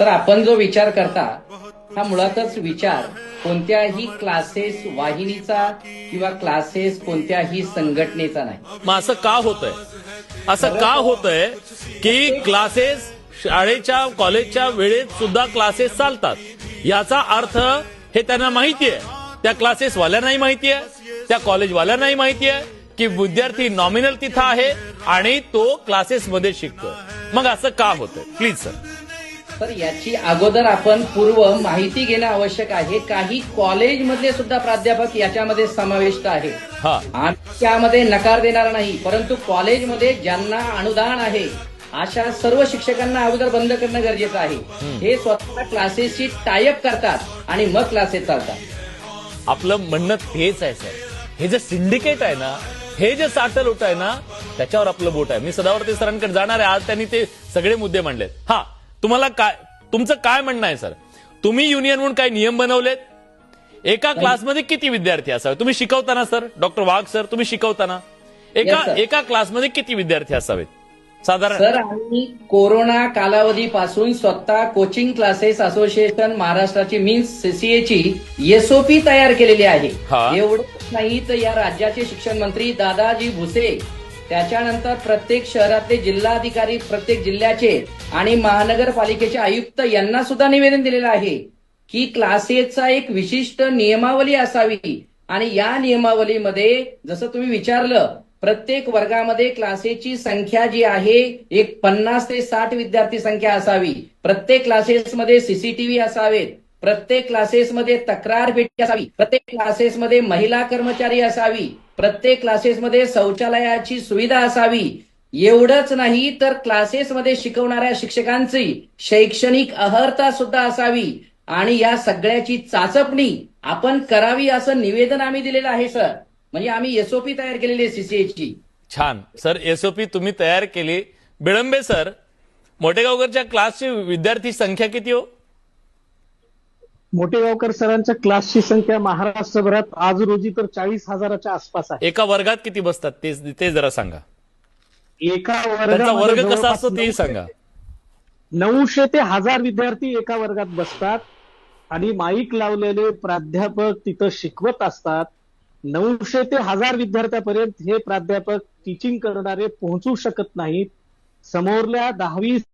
Sir, आपण जो विचार करता हा मुळातच विचार कोणत्याही क्लासेस वाहिनीचा किंवा क्लासेस कोणत्याही संघटनेचा नाही. मग असं का होतंय? असं का होतंय की क्लासेस शाळेच्या कॉलेजच्या वेळेत सुद्धा क्लासेस चालतात? याचा अर्थ हे त्यांना माहितीये, त्या क्लासेस वाल्यांनाही माहितीये, त्या कॉलेज वाल्यांनाही माहितीये की विद्यार्थी नॉमिनल तिथं आहे आणि तो क्लासेसमध्ये शिकतोय. मग असं का होतंय? Please sir. तर याची अगोदर आपण पूर्व माहिती घेणं आवश्यक आहे. काही कॉलेजमधले सुद्धा प्राध्यापक याच्यामध्ये समाविष्ट आहेत. आम्ही त्यामध्ये नकार देणार नाही, परंतु कॉलेजमध्ये ज्यांना अनुदान आहे अशा सर्व शिक्षकांना अगोदर बंद करणं गरजेचं आहे. हे स्वतः क्लासेसची टायअप करतात आणि मग क्लासेस चालतात. आपलं म्हणणं हेच आहे सर. हे जे सिंडिकेट आहे ना, हे जे साटल होत आहे ना, त्याच्यावर आपलं बोट आहे. मी सदावर्ते सरांकडे जाणार आहे. आज त्यांनी ते सगळे मुद्दे मांडलेत. तुम्हाला काय, तुमचं काय म्हणणं आहे सर? तुम्ही युनियन म्हणून काही नियम बनवलेत? एका क्लासमध्ये किती विद्यार्थी असावे? तुम्ही शिकवताना सर, डॉक्टर वाघ सर, तुम्ही शिकवताना एका क्लासमध्ये किती विद्यार्थी असावेत साधारण? सर, आम्ही कोरोना कालावधीपासून स्वतः कोचिंग क्लासेस असोसिएशन महाराष्ट्राची मीन्स सीसीएची एसओपी तयार केलेली आहे. एवढंच नाही तर या राज्याचे शिक्षण मंत्री दादाजी भुसे, त्याच्यानंतर प्रत्येक शहरातले जिल्हाधिकारी, प्रत्येक जिल्ह्याचे आणि महानगरपालिकेचे आयुक्त यांना सुद्धा निवेदन दिलेलं आहे की क्लासेसचा एक विशिष्ट नियमावली असावी. आणि या नियमावलीमध्ये जसं तुम्ही विचारलं, प्रत्येक वर्गामध्ये क्लासेसची संख्या जी आहे एक 50 ते 60 विद्यार्थी संख्या असावी. प्रत्येक क्लासेसमध्ये सीसीटीव्ही असावेत. प्रत्येक क्लासेसमध्ये तक्रार पेटी असावी. प्रत्येक क्लासेसमध्ये महिला कर्मचारी असावी. प्रत्येक क्लासेसमध्ये शौचालयाची सुविधा असावी. एवढंच नाही तर क्लासेसमध्ये शिकवणाऱ्या शिक्षकांची शैक्षणिक अर्हता सुद्धा असावी. आणि या सगळ्याची चाचपणी आपण करावी असं निवेदन आम्ही दिलेलं आहे सर. म्हणजे आम्ही एसओपी तयार केलेली आहे सीसीएची. छान सर, एसओपी तुम्ही तयार केली. बिळंबे सर, मोठेगावकरच्या क्लासची विद्यार्थी संख्या किती हो? मोठेगावकर सरांच्या क्लासची संख्या महाराष्ट्रभरात आज रोजी तर 40,000च्या आसपास आहे. एका वर्गात किती बसतात ते जरा सांगा. एका वर्ग कसा असतो ते सांगा. 900 ते 1000 विद्यार्थी एका वर्गात बसतात आणि माईक लावलेले प्राध्यापक तिथं शिकवत असतात. 900 ते 1000 विद्यार्थ्यापर्यंत हे प्राध्यापक टीचिंग करणारे पोहोचू शकत नाहीत. समोरल्या 10-20